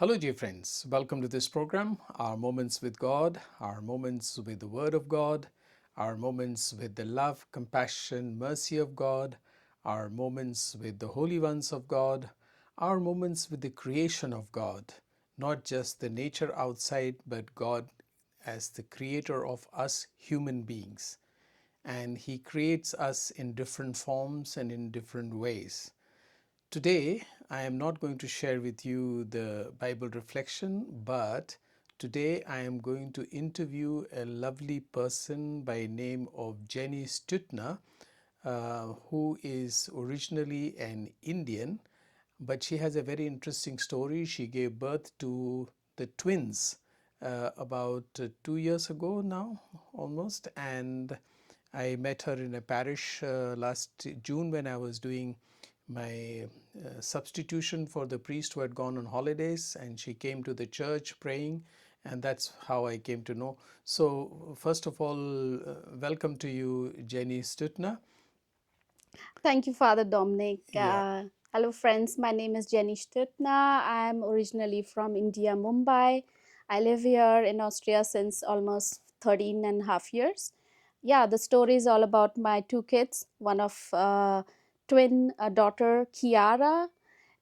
Hello, dear friends. Welcome to this program, our moments with God, our moments with the Word of God, our moments with the love, compassion, mercy of God, our moments with the holy ones of God, our moments with the creation of God, not just the nature outside, but God as the creator of us human beings. And He creates us in different forms and in different ways. Today, I am not going to share with you the Bible reflection, but today I am going to interview a lovely person by name of Jenny Stutner, who is originally an Indian, but she has a very interesting story. She gave birth to the twins about 2 years ago now, almost, and I met her in a parish last June when I was doing my substitution for the priest who had gone on holidays, and she came to the church praying, and that's how I came to know. So, first of all, welcome to you, Jenny Stutner. Thank you, Father Dominic. Yeah, Hello, friends. My name is Jenny Stutna. I'm originally from India, Mumbai. I live here in Austria since almost 13 and a half years. Yeah, the story is all about my two kids, one of twin daughter, Kiara,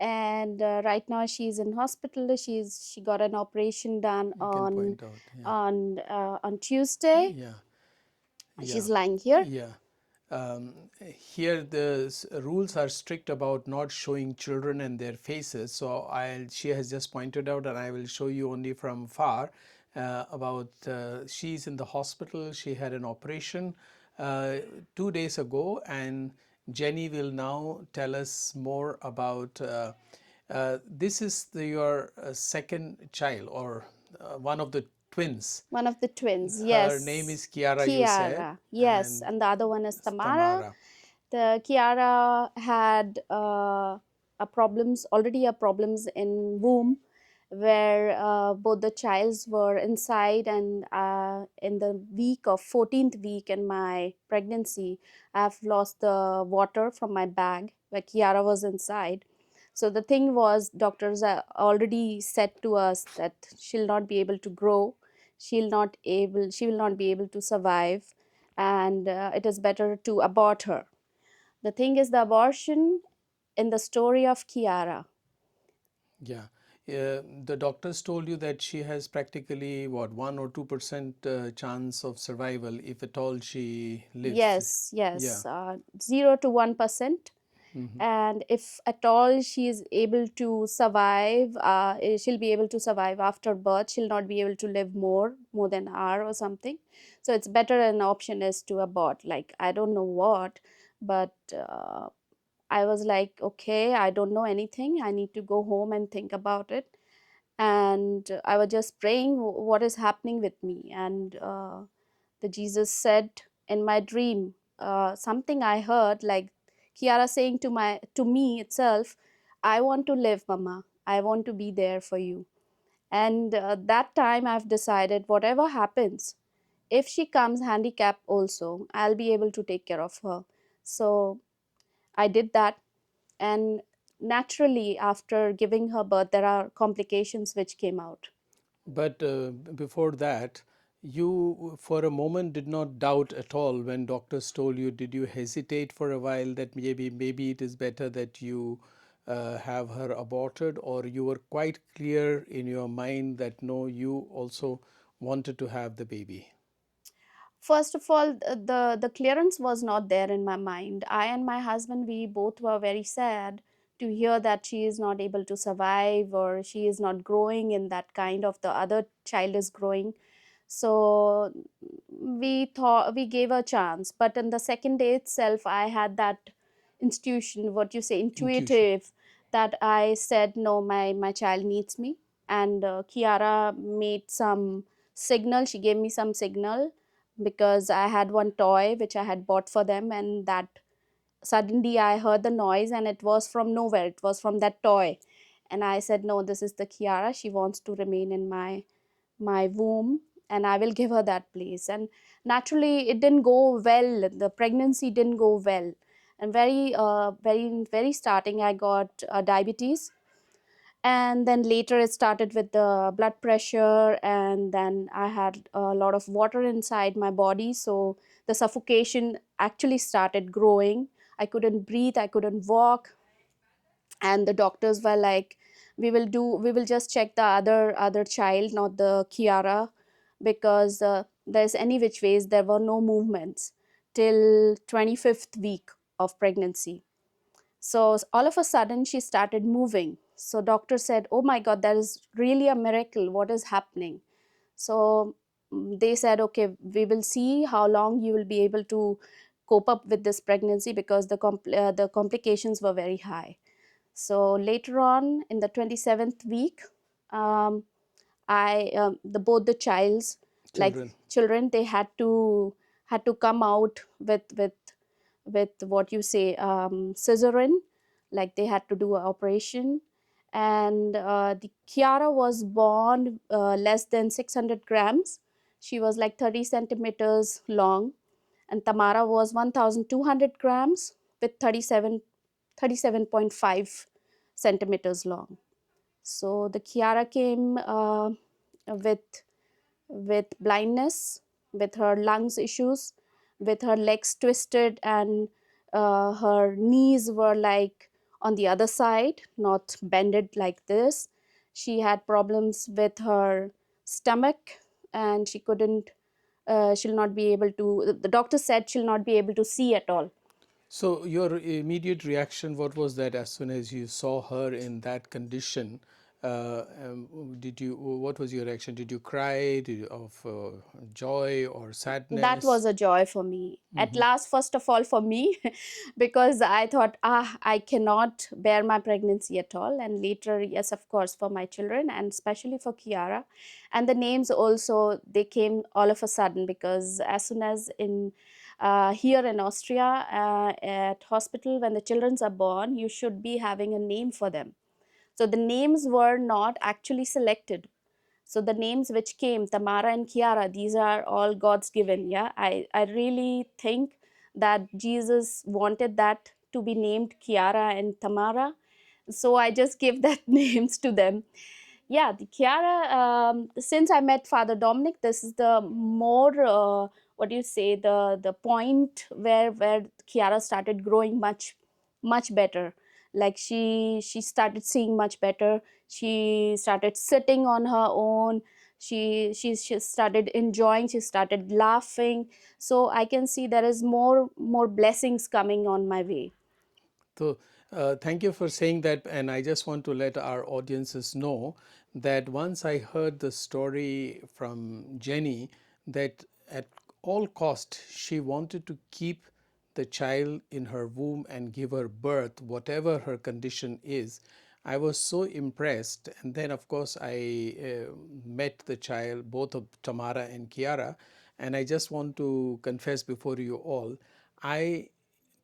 and right now she's in hospital. She got an operation done you can point out. Yeah, on Tuesday. yeah, yeah, She's lying here. yeah. Here the rules are strict about not showing children and their faces. So she has just pointed out, and I will show you only from far about she's in the hospital. She had an operation 2 days ago, and Jenny will now tell us more about. This is your second child, or one of the twins. One of the twins, Her name yes. is Kiara, you said, Kiara, yes. and And the other one is Tamara. Tamara. The Kiara had already a problems in womb where both the childs were inside, and in the week of 14th week in my pregnancy, I've lost the water from my bag where Kiara was inside. So the thing was, doctors already said to us that she'll not be able to grow, she will not be able to survive, and it is better to abort her. The thing is, the abortion in the story of Kiara. Yeah. The doctors told you that she has practically what, 1 or 2% chance of survival if at all she lives. Yes, Yeah. yes, 0 to 1%. Hmm. And if at all she is able to survive, she'll be able to survive after birth. She'll not be able to live more than an hour or something. So it's better, an option is to abort. Like, I don't know what, but I was like, okay, I don't know anything. I need to go home and think about it. And I was just praying, what is happening with me? And the Jesus said in my dream, something I heard, like Kiara saying to me itself, I want to live, Mama. I want to be there for you. And that time I've decided, whatever happens, if she comes handicapped also, I'll be able to take care of her. So I did that. And naturally, after giving her birth, there are complications which came out. But before that, you for a moment did not doubt at all when doctors told you. Did you hesitate for a while that maybe it is better that you have her aborted, or you were quite clear in your mind that no, you also wanted to have the baby? First of all, the clearance was not there in my mind. I and my husband, we both were very sad to hear that she is not able to survive, or she is not growing in that kind of the other child is growing. So we thought, we gave a chance, but in the second day itself, I had that institution, what you say, Intuition. intuitive, that I said, no, my child needs me. And Kiara made some signal, she gave me some signal, because I had one toy which I had bought for them, and that suddenly I heard the noise, and it was from nowhere, it was from that toy. And I said, no, this is the Kiara, she wants to remain in my womb, and I will give her that place. And naturally it didn't go well, the pregnancy didn't go well. And very starting, I got diabetes. And then later it started with the blood pressure, and then I had a lot of water inside my body, so the suffocation actually started growing. I couldn't breathe, I couldn't walk, and the doctors were like, we will just check the other child, not the Kiara, because there's any which ways there were no movements till 25th week of pregnancy. So all of a sudden she started moving. So doctor said, oh my god, that is really a miracle, what is happening? So they said, okay, we will see how long you will be able to cope up with this pregnancy, because the complications were very high. So later on in the 27th week, um, I the both the childs, like Children. children, they had to come out with what you say, cesarean, like they had to do an operation. And the Kiara was born less than 600 grams. She was like 30 centimeters long, and Tamara was 1,200 grams with 37.5 centimeters long. So the Kiara came with blindness, with her lungs issues, with her legs twisted, and her knees were like on the other side, not bended like this. She had problems with her stomach, and she couldn't. She'll not be able to. The doctor said she'll not be able to see at all. So your immediate reaction, what was that as soon as you saw her in that condition? Did you? What was your reaction? Did you cry? Of joy or That sadness? was a joy for me at Hmm. last, first of all for me, because I thought, I cannot bear my pregnancy at all, and later, yes, of course, for my children, and especially for Kiara. And the names also, they came all of a sudden, because as soon as in here in Austria, at hospital, when the children are born, you should be having a name for them. So the names were not actually selected. So the names which came, Tamara and Kiara, these are all God's given. Yeah, I really think that Jesus wanted that to be named Kiara and Tamara. So I just give that names to them. Yeah, the Kiara, since I met Father Dominic, this is the more, what do you say, the point where Kiara started growing much better. Like she started seeing much better. She started sitting on her own. She started enjoying. She started laughing. So I can see there is more blessings coming on my way. So, thank you for saying that. And I just want to let our audiences know that once I heard the story from Jenny, that at all cost she wanted to keep the child in her womb and give her birth, whatever her condition is. I was so impressed. And then, of course, I met the child, both of Tamara and Kiara. And I just want to confess before you all, I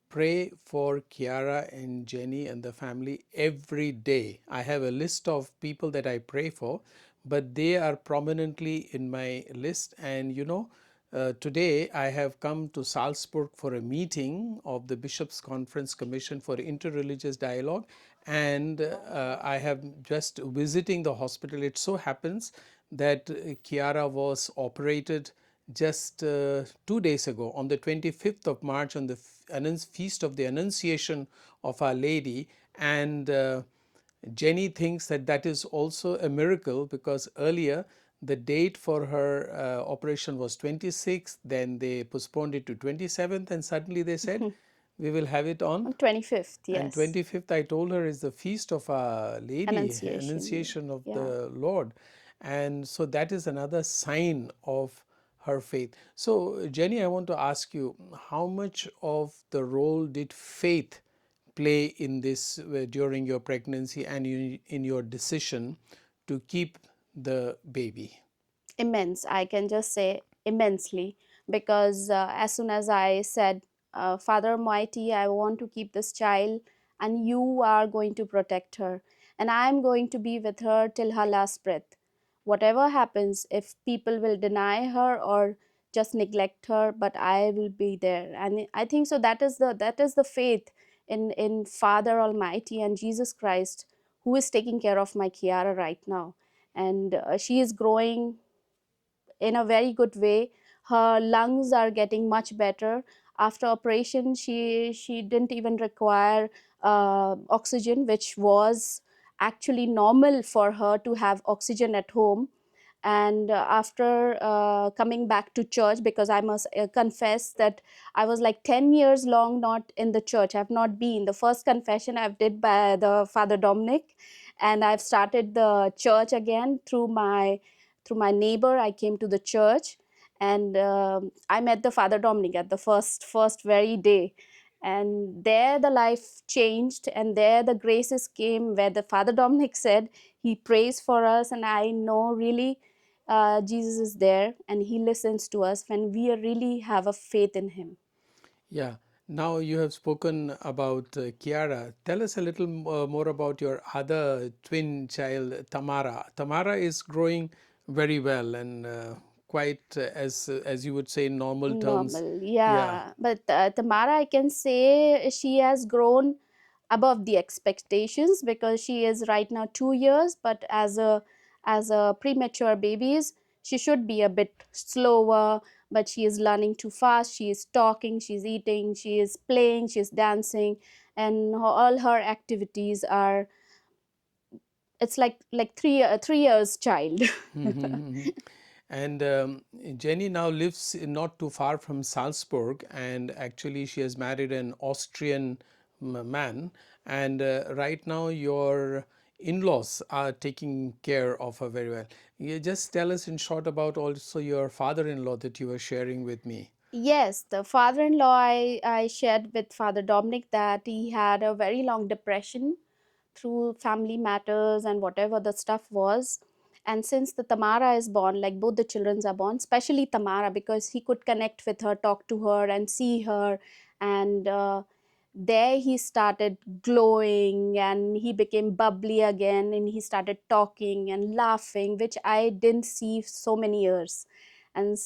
pray for Kiara and Jenny and the family every day. I have a list of people that I pray for, but they are prominently in my list. And today I have come to Salzburg for a meeting of the Bishops' Conference Commission for Interreligious Dialogue, and I have just visiting the hospital. It so happens that Kiara was operated just 2 days ago on the 25th of March on the feast of the Annunciation of Our Lady. And Jenny thinks that that is also a miracle, because earlier the date for her operation was 26th, then they postponed it to 27th, and suddenly they said, we will have it on. On 25th, And yes. 25th, I told her, is the feast of Our Lady, Annunciation. Annunciation of Yeah. the Lord. And so that is another sign of her faith. So, Jenny, I want to ask you, how much of the role did faith play in this during your pregnancy and in your decision to keep the baby? Immense, I can just say immensely, because as soon as I said, Father Almighty, I want to keep this child, and you are going to protect her, and I'm going to be with her till her last breath. Whatever happens, if people will deny her or just neglect her, but I will be there. And I think so that is the faith in Father Almighty and Jesus Christ, who is taking care of my Kiara right now. And she is growing in a very good way. Her lungs are getting much better. After operation, she didn't even require oxygen, which was actually normal for her to have oxygen at home. And after coming back to church, because I must confess that I was like 10 years long not in the church. I've not been. The first confession I've did by the Father Dominic, and I've started the church again through my neighbor. I came to the church, and I met the Father Dominic at the first very day. And there the life changed, and there the graces came, where the Father Dominic said he prays for us. And I know really Jesus is there, and he listens to us when we really have a faith in him. Yeah. Now you have spoken about Kiara. Tell us a little more about your other twin child, Tamara. Tamara is growing very well and quite, as you would say in normal terms. Normal, Yeah. yeah. But Tamara, I can say she has grown above the expectations, because she is right now 2 years. But as a premature babies, she should be a bit slower. But she is learning too fast. She is talking, she's eating, she is playing, she's dancing, and all her activities are. It's like 3 years child. And Jenny now lives not too far from Salzburg, and actually she has married an Austrian man. And right now, your in-laws are taking care of her very well. You just tell us in short about also your father-in-law that you were sharing with me. Yes, the father-in-law, I shared with Father Dominic that he had a very long depression through family matters and whatever the stuff was. And since the Tamara is born, like both the children are born, especially Tamara, because he could connect with her, talk to her, and see her. And there he started glowing, and he became bubbly again, and he started talking and laughing, which I didn't see so many years. And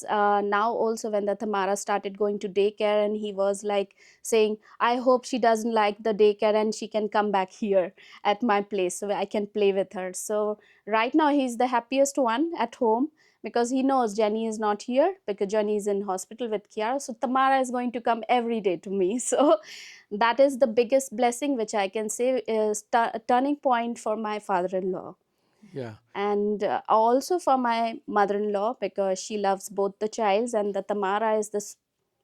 now also, when the Tamara started going to daycare, and he was like saying, I hope she doesn't like the daycare and she can come back here at my place so I can play with her. So right now he's the happiest one at home, because he knows Jenny is not here, because Jenny is in hospital with Kiara. So Tamara is going to come every day to me. So that is the biggest blessing, which I can say is a turning point for my father-in-law, Yeah. and also for my mother-in-law, because she loves both the childs, and the Tamara is the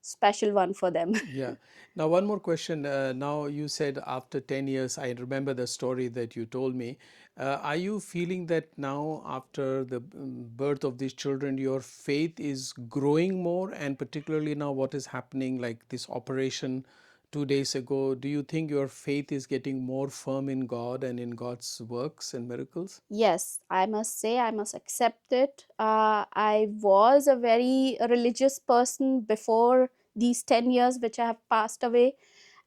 special one for them. Yeah. Now, one more question. Now, you said after 10 years, I remember the story that you told me. Are you feeling that now, after the birth of these children, your faith is growing more? And particularly now, what is happening, like this operation 2 days ago, do you think your faith is getting more firm in God and in God's works and miracles? Yes, I must say, I must accept it. I was a very religious person before these 10 years, which I have passed away.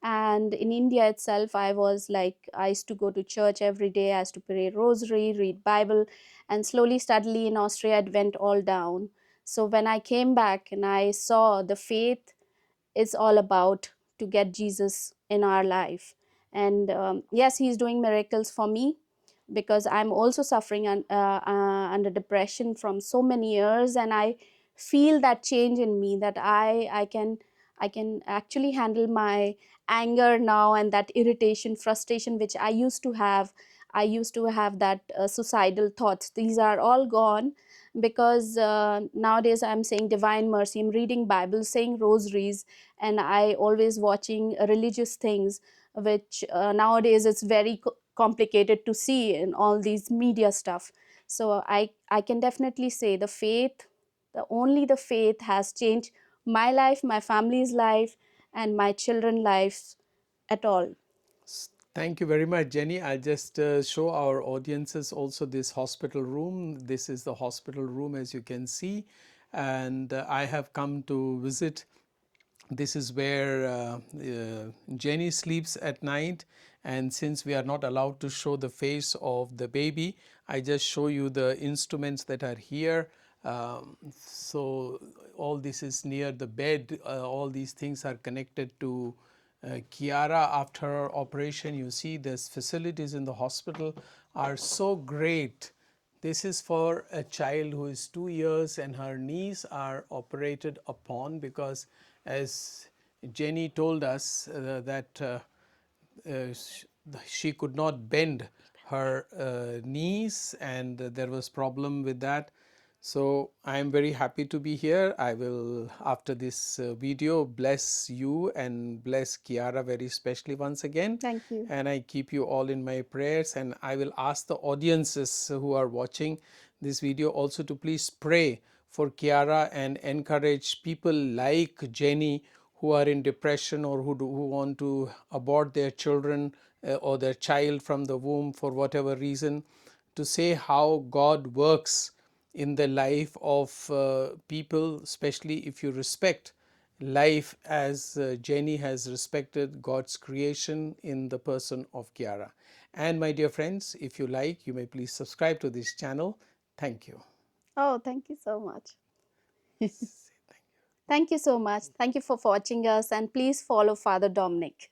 And in India itself, I was like, I used to go to church every day. I used to pray rosary, read Bible, and slowly, steadily in Austria, it went all down. So when I came back and I saw the faith is all about to get Jesus in our life. And yes, he's doing miracles for me, because I'm also suffering under depression from so many years, and I feel that change in me, that I can actually handle my anger now, and that irritation, frustration which I used to have. I used to have that suicidal thoughts. These are all gone, because nowadays I'm saying divine mercy, I'm reading Bible, saying rosaries, and I always watching religious things, which nowadays it's very complicated to see in all these media stuff. So I can definitely say the faith has changed my life, my family's life, and my children's lives at all. Thank you very much, Jenny. I'll just show our audiences also this hospital room. This is the hospital room, as you can see. And I have come to visit. This is where Jenny sleeps at night. And since we are not allowed to show the face of the baby, I just show you the instruments that are here. So all this is near the bed. All these things are connected to Kiara, after her operation, you see these facilities in the hospital are so great. This is for a child who is 2 years and her knees are operated upon because, as Jenny told us, that uh, she could not bend her knees, and there was problem with that. So I am very happy to be here. I will, after this video, bless you and bless Kiara very specially once again. Thank you. And I keep you all in my prayers. And I will ask the audiences who are watching this video also to please pray for Kiara and encourage people like Jenny who are in depression or who want to abort their children or their child from the womb for whatever reason, to say how God works in the life of people, especially if you respect life as Jenny has respected God's creation in the person of Kiara. And my dear friends, if you like, you may please subscribe to this channel. Thank you. Oh, thank you so much. Thank you so much. Thank you for watching us, and please follow Father Dominic.